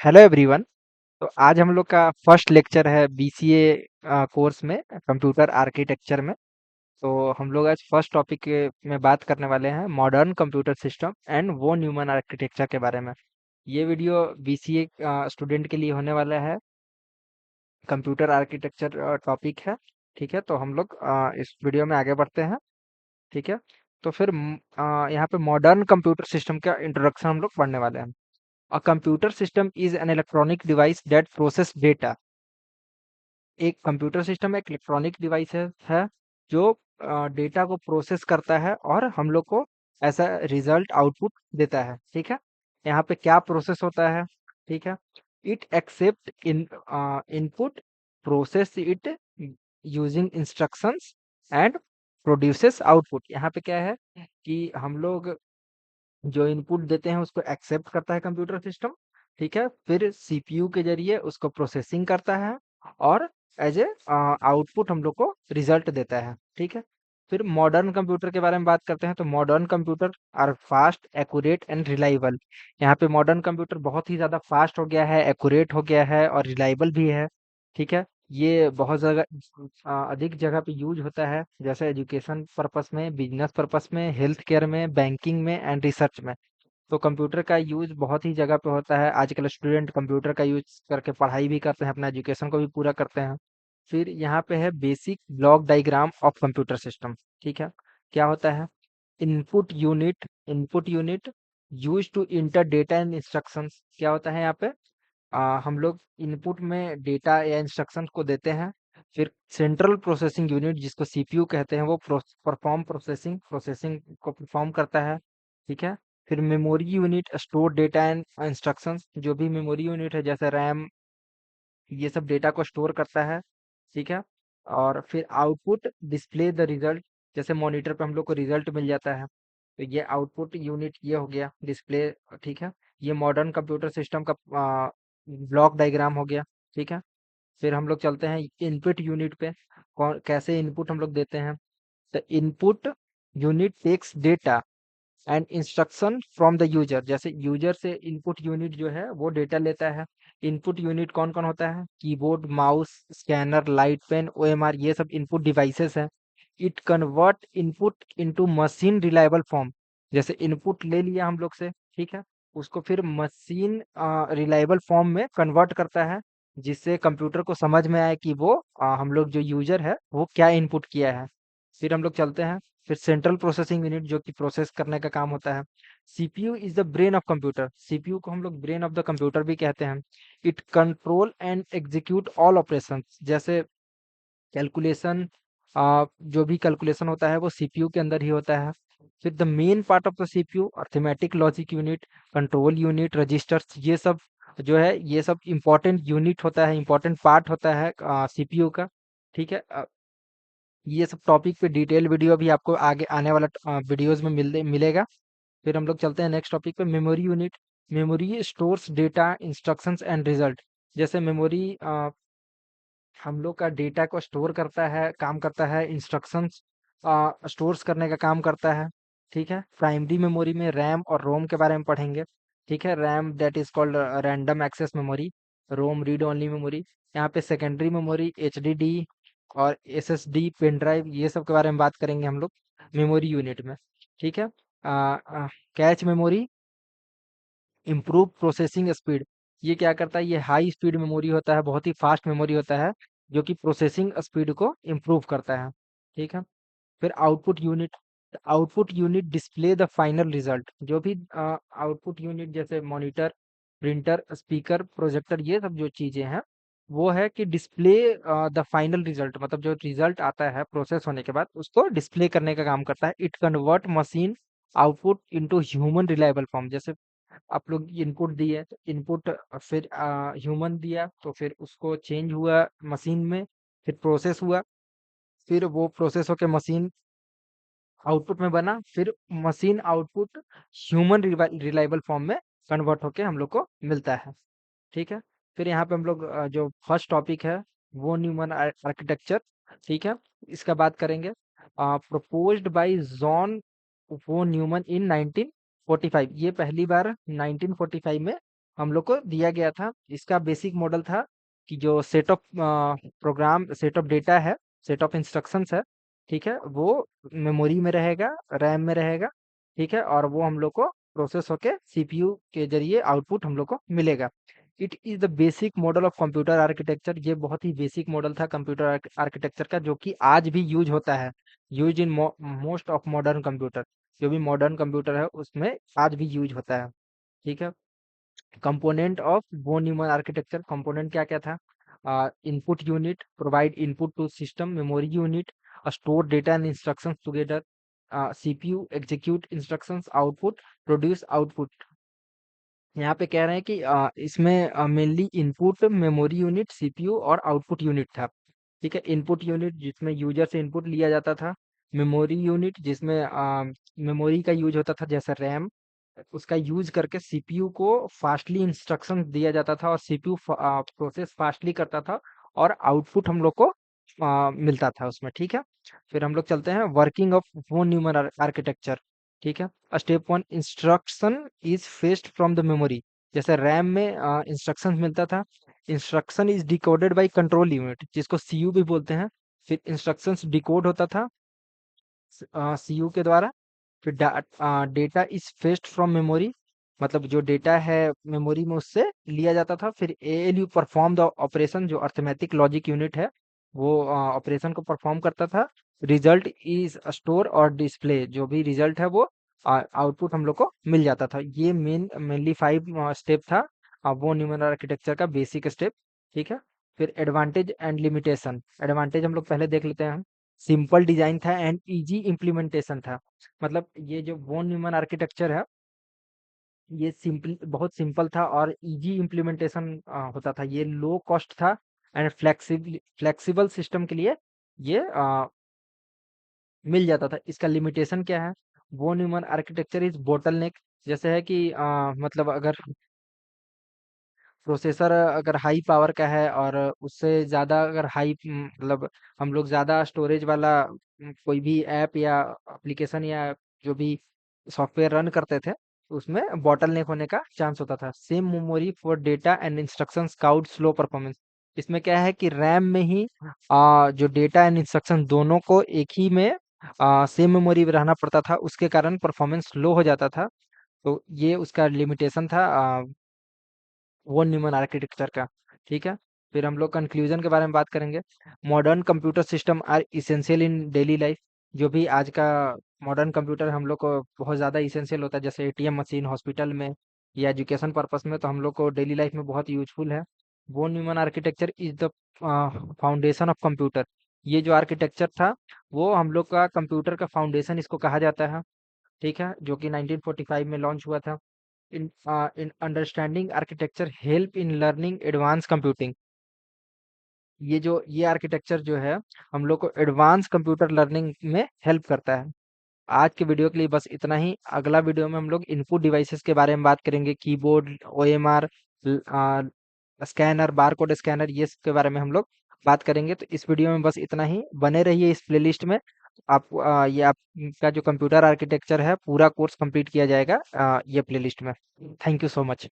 Hello everyone. तो आज हम लोग का फर्स्ट लेक्चर है बीसीए कोर्स में कंप्यूटर आर्किटेक्चर में। तो हम लोग आज फर्स्ट टॉपिक में बात करने वाले हैं मॉडर्न कंप्यूटर सिस्टम एंड वो न्यूमन आर्किटेक्चर के बारे में। ये वीडियो बीसीए स्टूडेंट के लिए होने वाला है। कंप्यूटर आर्किटेक्चर टॉपिक है। ठीक है, तो हम लोग इस वीडियो में आगे बढ़ते हैं। ठीक है, तो फिर यहाँ पे मॉडर्न कंप्यूटर सिस्टम का इंट्रोडक्शन हम लोग पढ़ने वाले हैं। A computer system is an electronic device that process data. एक कंप्यूटर सिस्टम एक इलेक्ट्रॉनिक डिवाइस है जो डेटा को प्रोसेस करता है और हम लोग को ऐसा रिजल्ट आउटपुट देता है। ठीक है, यहाँ पे क्या प्रोसेस होता है? ठीक है, it accept input, process it using instructions and produces output. यहाँ पे क्या है कि हम लोग जो इनपुट देते हैं उसको एक्सेप्ट करता है कंप्यूटर सिस्टम। ठीक है, फिर सीपीयू के जरिए उसको प्रोसेसिंग करता है और एज ए आउटपुट हम लोग को रिजल्ट देता है। ठीक है, फिर मॉडर्न कंप्यूटर के बारे में बात करते हैं। तो modern computer are fast, accurate and reliable. यहाँ पे मॉडर्न कंप्यूटर बहुत ही ज़्यादा फास्ट हो गया है, एक्यूरेट हो गया है और रिलायबल भी है। ठीक है, ये बहुत जगह अधिक जगह पे यूज होता है, जैसे एजुकेशन पर्पस में, बिजनेस पर्पस में, हेल्थ केयर में, बैंकिंग में एंड रिसर्च में। तो कंप्यूटर का यूज बहुत ही जगह पे होता है। आजकल स्टूडेंट कंप्यूटर का यूज करके पढ़ाई भी करते हैं, अपना एजुकेशन को भी पूरा करते हैं। फिर यहाँ पे है basic block diagram of computer system. ठीक है, क्या होता है? Input unit use to enter data and instructions. क्या होता है यहाँ पे? हम लोग इनपुट में डेटा या इंस्ट्रक्शन को देते हैं। फिर सेंट्रल प्रोसेसिंग यूनिट जिसको सीपीयू कहते हैं वो परफॉर्म प्रोसेसिंग को परफॉर्म करता है। ठीक है, फिर memory unit store data and instructions. जो भी मेमोरी यूनिट है जैसे रैम, ये सब डेटा को स्टोर करता है। ठीक है, और फिर आउटपुट डिस्प्ले द रिजल्ट। जैसे मॉनिटर पे हम लोग को रिजल्ट मिल जाता है, तो ये आउटपुट यूनिट ये हो गया डिस्प्ले। ठीक है, ये मॉडर्न कंप्यूटर सिस्टम का ब्लॉक डायग्राम हो गया। ठीक है, फिर हम लोग चलते हैं इनपुट यूनिट पे। कौन कैसे इनपुट हम लोग देते हैं? The input unit takes data and instruction from the user. जैसे यूजर से इनपुट यूनिट जो है वो डेटा लेता है। इनपुट यूनिट कौन कौन होता है? Keyboard, mouse, scanner, light pen, OMR, ये सब इनपुट डिवाइसेस हैं। It convert input into machine reliable form. जैसे इनपुट ले लिया हम लोग से, ठीक है, उसको फिर मशीन रिलायबल फॉर्म में कन्वर्ट करता है, जिससे कंप्यूटर को समझ में आए कि वो हम लोग जो यूजर है वो क्या इनपुट किया है। फिर हम लोग चलते हैं, फिर सेंट्रल प्रोसेसिंग यूनिट जो कि प्रोसेस करने का काम होता है। CPU is the brain of computer. CPU को हम लोग ब्रेन ऑफ द कंप्यूटर भी कहते हैं। It control and execute all operations. जैसे कैलकुलेशन, जो भी कैलकुलेशन होता है वो सीपीयू के अंदर ही होता है। फिर the main part of the CPU arithmetic logic unit, control unit, registers, ये सब जो है ये सब इंपॉर्टेंट यूनिट होता है, इंपॉर्टेंट पार्ट होता है सीपीयू का। ठीक है, ये सब टॉपिक पे डिटेल वीडियो भी आपको आगे आने वाला वीडियोस में मिलेगा। फिर हम लोग चलते हैं नेक्स्ट टॉपिक पे, memory unit. Memory stores data, instructions and result. जैसे मेमोरी हम लोग का डेटा को स्टोर करता है, काम करता है, इंस्ट्रक्शंस स्टोर्स करने का काम करता है। ठीक है, प्राइमरी मेमोरी में रैम और रोम के बारे में पढ़ेंगे। ठीक है, RAM that is called random access memory, ROM read only memory. यहाँ पे सेकेंडरी मेमोरी एचडीडी और एसएसडी, पेन ड्राइव, ये सब के बारे में बात करेंगे हम लोग मेमोरी यूनिट में। ठीक है, cache memory improve processing speed. ये क्या करता है? ये हाई स्पीड मेमोरी होता है, बहुत ही फास्ट मेमोरी होता है, जो कि प्रोसेसिंग स्पीड को इम्प्रूव करता है। ठीक है, फिर output unit display the final result. जो भी आउटपुट यूनिट जैसे मॉनिटर, प्रिंटर, स्पीकर, प्रोजेक्टर, ये सब जो चीजें हैं वो है कि डिस्प्ले द फाइनल रिजल्ट, मतलब जो रिजल्ट आता है प्रोसेस होने के बाद उसको डिस्प्ले करने का काम करता है। It convert machine output into human reliable form. जैसे आप लोग इनपुट दिए तो इनपुट फिर ह्यूमन दिया तो फिर उसको चेंज हुआ मशीन में, फिर प्रोसेस हुआ, फिर वो प्रोसेस होके मशीन आउटपुट में बना, फिर machine output human reliable form में कन्वर्ट होके हम लोग को मिलता है। ठीक है, फिर यहाँ पे हम लोग जो फर्स्ट टॉपिक है वो न्यूमन आर्किटेक्चर। ठीक है, इसका बात करेंगे। प्रपोज्ड बाय जॉन वो न्यूमन इन 1945। ये पहली बार 1945 में हम लोग को दिया गया था। इसका बेसिक मॉडल था कि जो set of program, set of data है, सेट ऑफ इंस्ट्रक्शंस है, ठीक है, वो मेमोरी में रहेगा, रैम में रहेगा, ठीक है, और वो हम लोग को प्रोसेस होके सीपीयू के जरिए आउटपुट हम लोग को मिलेगा। It is the basic model of computer architecture. ये बहुत ही बेसिक मॉडल था कंप्यूटर आर्किटेक्चर का, जो कि आज भी यूज होता है, use in most of modern computer. जो भी मॉडर्न कंप्यूटर है उसमें आज भी यूज होता है, ठीक है। Component of von Neumann architecture, component क्या क्या था? Input unit provide input to system, memory unit store data and instructions together, CPU execute instructions, output produce output. यहाँ पे कह रहे हैं कि इसमें mainly input memory unit, CPU और आउटपुट यूनिट था, ठीक है। इनपुट यूनिट जिसमें यूजर से इनपुट लिया जाता था, मेमोरी यूनिट जिसमें मेमोरी का यूज होता था जैसे रैम, उसका यूज करके सीपीयू को फास्टली इंस्ट्रक्शन दिया जाता था और सीपीयू प्रोसेस फास्टली करता था और आउटपुट हम लोग को मिलता था उसमें, ठीक है। फिर हम लोग चलते हैं working of von Neumann architecture, ठीक है। Step one, instruction is fetched from the memory. जैसे रैम में इंस्ट्रक्शन मिलता था, instruction is decoded by control unit जिसको सीयू भी बोलते हैं। फिर इंस्ट्रक्शंस डिकोड होता था सीयू के द्वारा। फिर data is fetched from memory, मतलब जो डेटा है मेमोरी में उससे लिया जाता था। फिर एएलयू परफॉर्म द ऑपरेशन, जो अर्थमेटिक लॉजिक यूनिट है वो ऑपरेशन को परफॉर्म करता था। रिजल्ट इज स्टोर और डिस्प्ले, जो भी रिजल्ट है वो आउटपुट हम लोग को मिल जाता था। ये मेनली 5 स्टेप था वो न्यूमन आर्किटेक्चर का बेसिक स्टेप, ठीक है। फिर एडवांटेज एंड लिमिटेशन, एडवांटेज हम लोग पहले देख लेते हैं। सिंपल डिजाइन था एंड इजी इम्प्लीमेंटेशन था। मतलब ये जो वोन न्यूमन आर्किटेक्चर है ये सिंपल, बहुत सिंपल था और इजी इम्प्लीमेंटेशन होता था। ये लो कॉस्ट था एंड फ्लेक्सिबल सिस्टम के लिए ये मिल जाता था। इसका लिमिटेशन क्या है? वो न्यूमन आर्किटेक्चर इज बोटलनेक, जैसे है कि मतलब अगर प्रोसेसर अगर हाई पावर का है और उससे ज़्यादा अगर हाई मतलब हम लोग ज़्यादा स्टोरेज वाला कोई भी ऐप या एप्लीकेशन या जो भी सॉफ्टवेयर रन करते थे, उसमें बॉटलनेक होने का चांस होता था। Same memory for data and instructions cowed slow performance. इसमें क्या है कि रैम में ही जो डेटा एंड इंस्ट्रक्शन दोनों को एक ही में सेम मेमोरी में रहना पड़ता था, उसके कारण परफॉर्मेंस स्लो हो जाता था। तो ये उसका लिमिटेशन था वो न्यूमन आर्किटेक्चर का, ठीक है। फिर हम लोग कंक्लूजन के बारे में बात करेंगे। Modern computer system are essential in daily life. जो भी आज का मॉडर्न कंप्यूटर हम लोग को बहुत ज़्यादा इसेंशियल होता है, जैसे एटीएम मशीन हॉस्पिटल में या एजुकेशन पर्पस में, तो हम लोग को डेली लाइफ में बहुत यूजफुल है। वो Neumann architecture is the foundation of computer. ये जो आर्किटेक्चर था वो हम लोग का कंप्यूटर का फाउंडेशन इसको कहा जाता है, ठीक है, जो कि 1945 में लॉन्च हुआ था। in understanding architecture help in learning advanced computing। ये आर्किटेक्चर जो है हम लोग को एडवांस कंप्यूटर लर्निंग में हेल्प करता है। आज के वीडियो के लिए बस इतना ही। अगला वीडियो में हम लोग इनपुट डिवाइसेस के बारे में बात करेंगे, keyboard, OMR, scanner, barcode scanner, ये सब के बारे में हम लोग बात करेंगे। तो इस वीडियो में बस इतना ही। बने रहिए इस प्लेलिस्ट में। आप ये आपका जो कंप्यूटर आर्किटेक्चर है पूरा कोर्स कंप्लीट किया जाएगा ये प्लेलिस्ट में। Thank you so much.